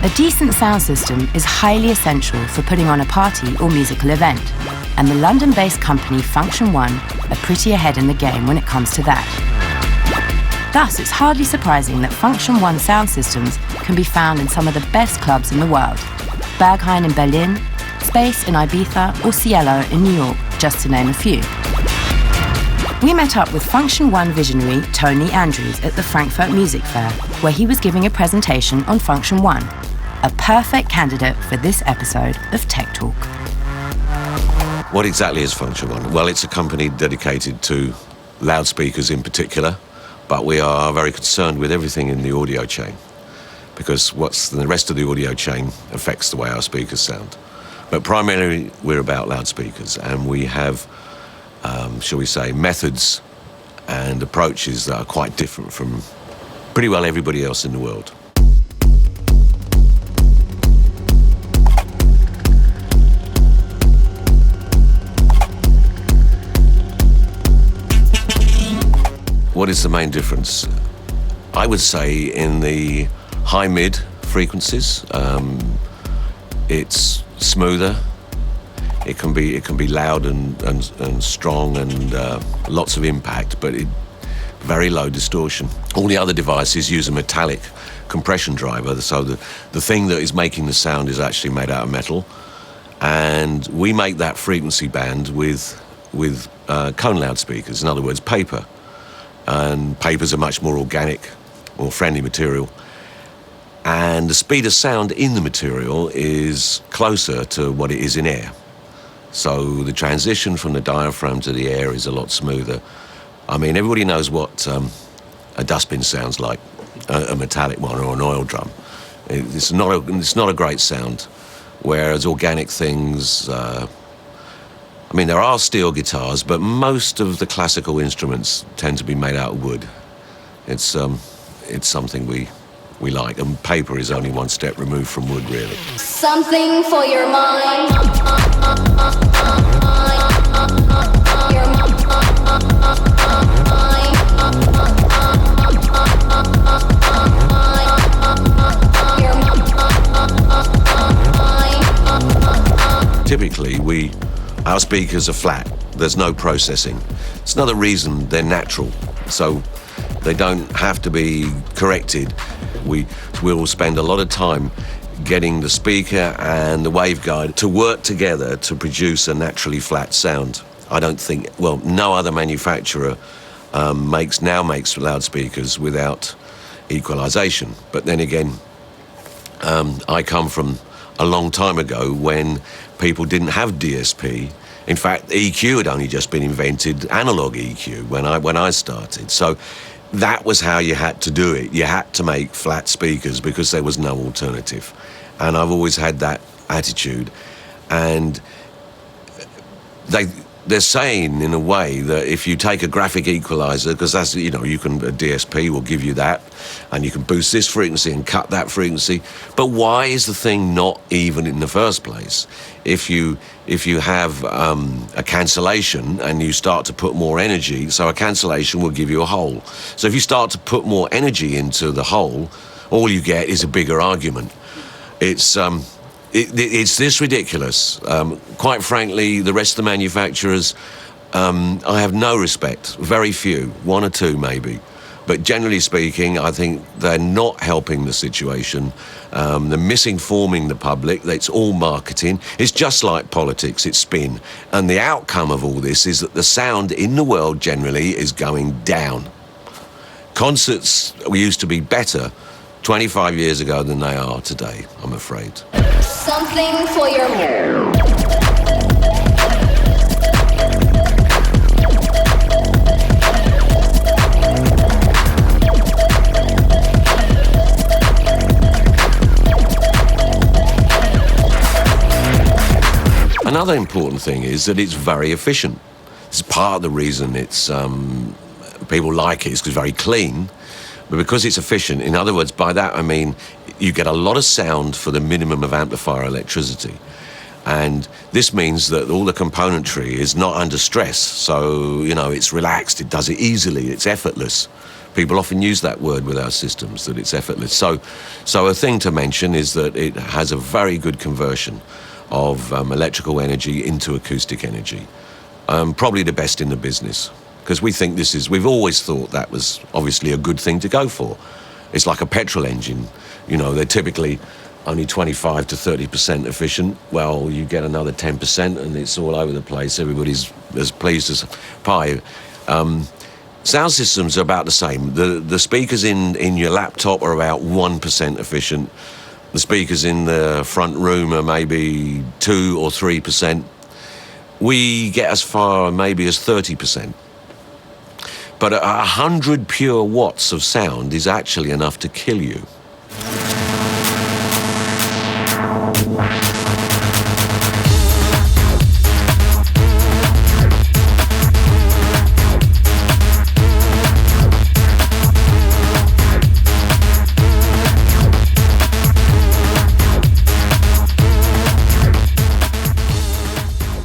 A decent sound system is highly essential for putting on a party or musical event, and the London-based company Funktion One are pretty ahead in the game when it comes to that. Thus, it's hardly surprising that Funktion One sound systems can be found in some of the best clubs in the world: Berghain in Berlin, Space in Ibiza, or Cielo in New York, just to name a few. We met up with Funktion One visionary Tony Andrews at the Frankfurt Music Fair, where he was giving a presentation on Funktion One, a perfect candidate for this episode of Tech Talk. What exactly is Funktion One? Well, it's a company dedicated to loudspeakers in particular, but we are very concerned with everything in the audio chain, because what's in the rest of the audio chain affects the way our speakers sound. But primarily, we're about loudspeakers, and we have shall we say, methods and approaches that are quite different from pretty well everybody else in the world. What is the main difference? I would say in the high-mid frequencies, it's smoother. It can be loud and strong and lots of impact, but very low distortion. All the other devices use a metallic compression driver, so the thing that is making the sound is actually made out of metal, and we make that frequency band with cone loudspeakers, in other words, paper. And paper's a much more organic, more friendly material. And the speed of sound in the material is closer to what it is in air. So the transition from the diaphragm to the air is a lot smoother. I mean, everybody knows what a dustbin sounds like, a metallic one or an oil drum. It's not a great sound. Whereas organic things, I mean, there are steel guitars, but most of the classical instruments tend to be made out of wood. It's something we like, and paper is only one step removed from wood, really. Something for your mind. Typically, our speakers are flat. There's no processing. It's another reason they're natural, so they don't have to be corrected. We'll spend a lot of time getting the speaker and the waveguide to work together to produce a naturally flat sound. I don't think, well, no other manufacturer makes loudspeakers without equalization. But then again, I come from a long time ago when people didn't have DSP. In fact, EQ had only just been invented, analog EQ, when I started. So that was how you had to do it. You had to make flat speakers because there was no alternative. And I've always had that attitude. And they're saying, in a way, that if you take a graphic equalizer, because that's, a DSP will give you that, and you can boost this frequency and cut that frequency. But why is the thing not even in the first place? If you have a cancellation and you start to put more energy, so a cancellation will give you a hole. So if you start to put more energy into the hole, all you get is a bigger argument. It's this ridiculous. Quite frankly, the rest of the manufacturers, I have no respect. Very few, one or two maybe. But generally speaking, I think they're not helping the situation. They're misinforming the public. It's all marketing. It's just like politics. It's spin. And the outcome of all this is that the sound in the world generally is going down. Concerts used to be better 25 years ago than they are today, I'm afraid. Something for your mood. Another important thing is that it's very efficient. It's part of the reason it's people like it is because it's very clean, but because it's efficient. In other words, by that I mean you get a lot of sound for the minimum of amplifier electricity. And this means that all the componentry is not under stress. So, it's relaxed, it does it easily, it's effortless. People often use that word with our systems, that it's effortless. So a thing to mention is that it has a very good conversion of electrical energy into acoustic energy. Probably the best in the business, because we've always thought that was obviously a good thing to go for. It's like a petrol engine. You know, they're typically only 25 to 30% efficient. Well, you get another 10% and it's all over the place. Everybody's as pleased as pie. Sound systems are about the same. The speakers in your laptop are about 1% efficient. The speakers in the front room are maybe 2 or 3%. We get as far maybe as 30%. But 100 pure watts of sound is actually enough to kill you.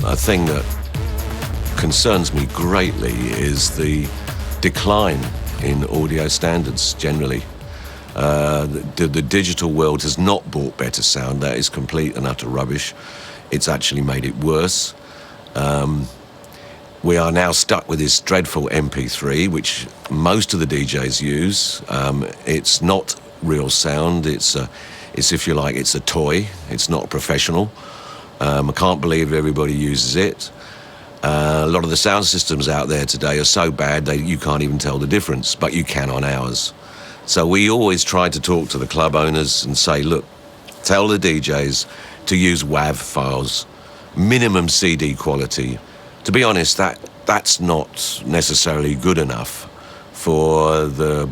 A thing that concerns me greatly is the decline in audio standards generally. The digital world has not brought better sound. That is complete and utter rubbish. It's actually made it worse. We are now stuck with this dreadful MP3, which most of the DJs use. It's not real sound. It's if you like, it's a toy. It's not professional. I can't believe everybody uses it. A lot of the sound systems out there today are so bad that you can't even tell the difference, but you can on ours. So we always try to talk to the club owners and say, look, tell the DJs to use WAV files, minimum CD quality. To be honest, that's not necessarily good enough for the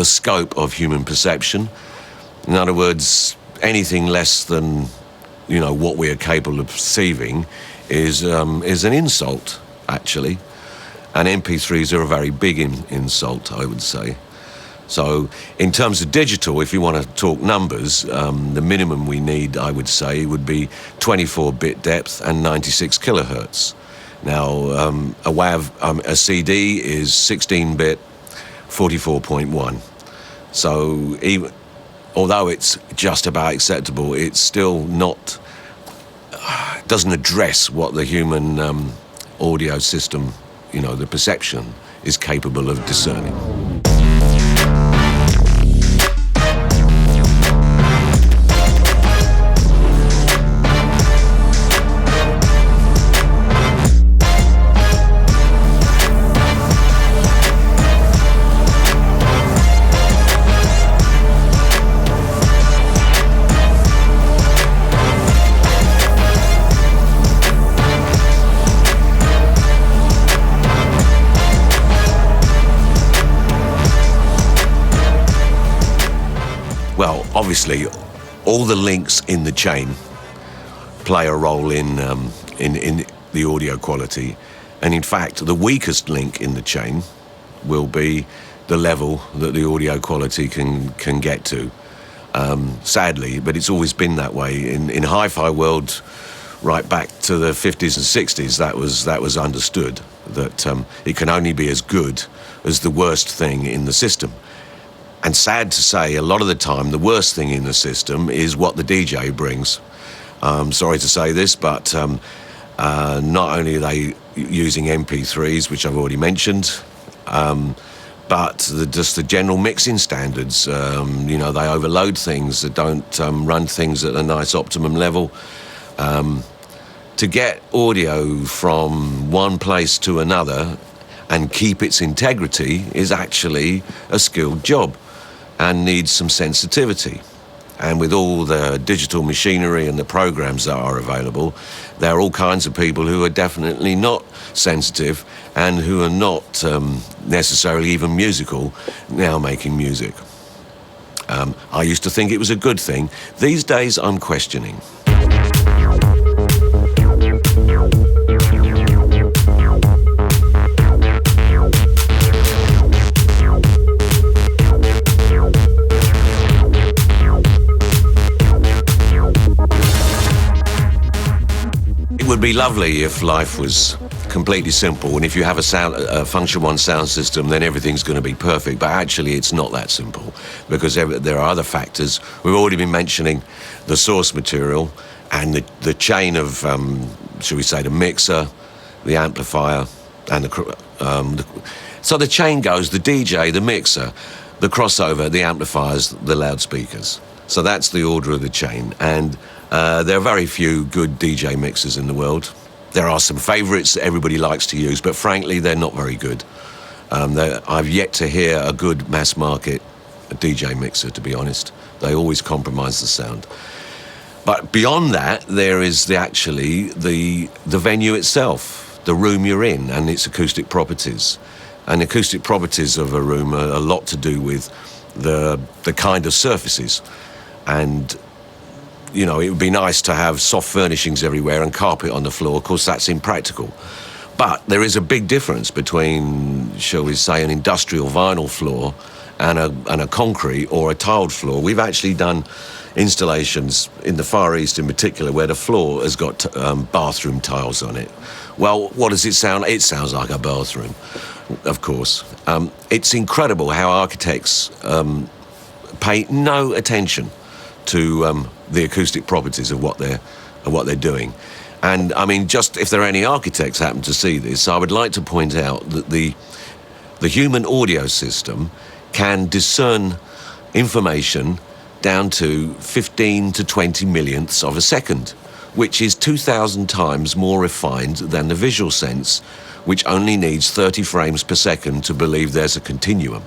scope of human perception. In other words, anything less than what we are capable of perceiving is an insult, actually. And MP3s are a very big insult, I would say. So in terms of digital, if you want to talk numbers, the minimum we need, I would say, would be 24-bit depth and 96 kilohertz. Now, a WAV, a CD is 16-bit, 44.1. So although it's just about acceptable, it's still not, doesn't address what the human audio system, the perception, is capable of discerning. Well, obviously, all the links in the chain play a role in the audio quality. And in fact, the weakest link in the chain will be the level that the audio quality can get to. Sadly, but it's always been that way. In hi-fi world, right back to the 50s and 60s, that was understood, that it can only be as good as the worst thing in the system. And sad to say, a lot of the time, the worst thing in the system is what the DJ brings. Sorry to say this, but not only are they using MP3s, which I've already mentioned, but just the general mixing standards. They overload things, they don't run things at a nice optimum level. To get audio from one place to another and keep its integrity is actually a skilled job and needs some sensitivity. And with all the digital machinery and the programs that are available, there are all kinds of people who are definitely not sensitive and who are not necessarily even musical now making music. I used to think it was a good thing. These days I'm questioning. It would be lovely if life was completely simple, and if you have a Function One sound system, then everything's going to be perfect. But actually, it's not that simple, because there are other factors. We've already been mentioning the source material and the chain of, shall we say, the mixer, the amplifier, and so the chain goes the DJ, the mixer, the crossover, the amplifiers, the loudspeakers. So that's the order of the chain, and there are very few good DJ mixers in the world. There are some favourites that everybody likes to use, but frankly, they're not very good. I've yet to hear a good mass market DJ mixer, to be honest. They always compromise the sound. But beyond that, there is the venue itself, the room you're in, and its acoustic properties. And acoustic properties of a room are a lot to do with the kind of surfaces. And you know, it would be nice to have soft furnishings everywhere and carpet on the floor. Of course, that's impractical. But there is a big difference between, shall we say, an industrial vinyl floor and a concrete or a tiled floor. We've actually done installations in the Far East in particular where the floor has got bathroom tiles on it. Well, what does it sound? It sounds like a bathroom, of course. It's incredible how architects pay no attention to the acoustic properties of what they're doing. And I mean, just if there are any architects happen to see this, I would like to point out that the human audio system can discern information down to 15 to 20 millionths of a second, which is 2,000 times more refined than the visual sense, which only needs 30 frames per second to believe there's a continuum.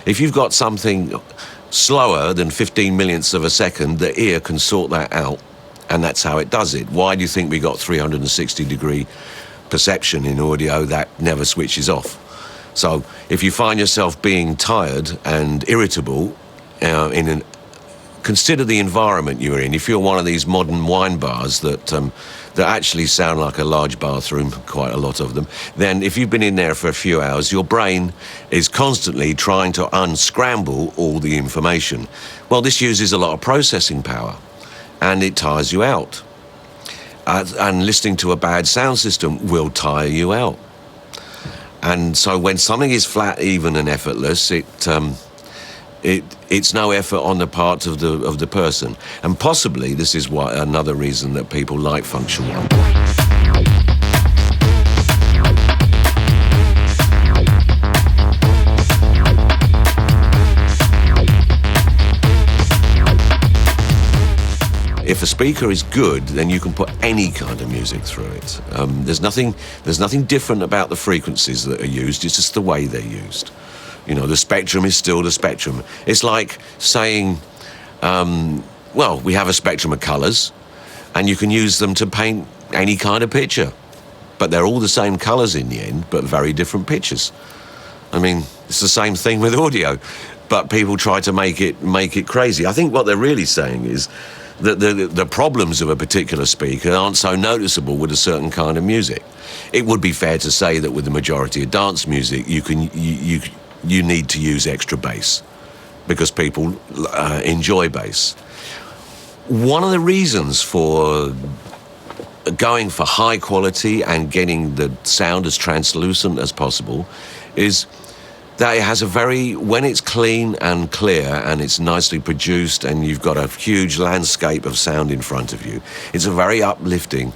If you've got something slower than 15 millionths of a second, the ear can sort that out, and that's how it does it. Why do you think we got 360-degree perception in audio that never switches off? So if you find yourself being tired and irritable, consider the environment you're in. If you're one of these modern wine bars that actually sound like a large bathroom, quite a lot of them, then if you've been in there for a few hours, your brain is constantly trying to unscramble all the information. Well, this uses a lot of processing power, and it tires you out. And listening to a bad sound system will tire you out. And so when something is flat, even, and effortless, it's no effort on the part of the person. And possibly this is another reason that people like Function One. If a speaker is good, then you can put any kind of music through it. There's nothing different about the frequencies that are used. It's just the way they're used. You know, the spectrum is still the spectrum. It's like saying, well, we have a spectrum of colours, and you can use them to paint any kind of picture. But they're all the same colours in the end, but very different pictures. I mean, it's the same thing with audio, but people try to make it crazy. I think what they're really saying is that the problems of a particular speaker aren't so noticeable with a certain kind of music. It would be fair to say that with the majority of dance music, you need to use extra bass because people enjoy bass. One of the reasons for going for high quality and getting the sound as translucent as possible is that it has when it's clean and clear and it's nicely produced and you've got a huge landscape of sound in front of you, it's a very uplifting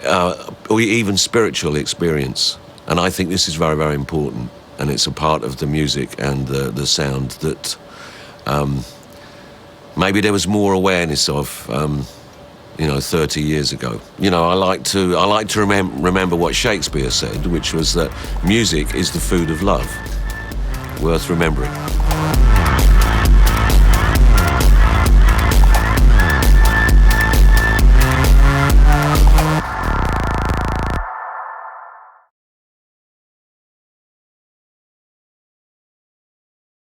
or even spiritual experience. And I think this is very, very important. And it's a part of the music and the sound that maybe there was more awareness of, 30 years ago. You know, I like to remember what Shakespeare said, which was that music is the food of love. Worth remembering.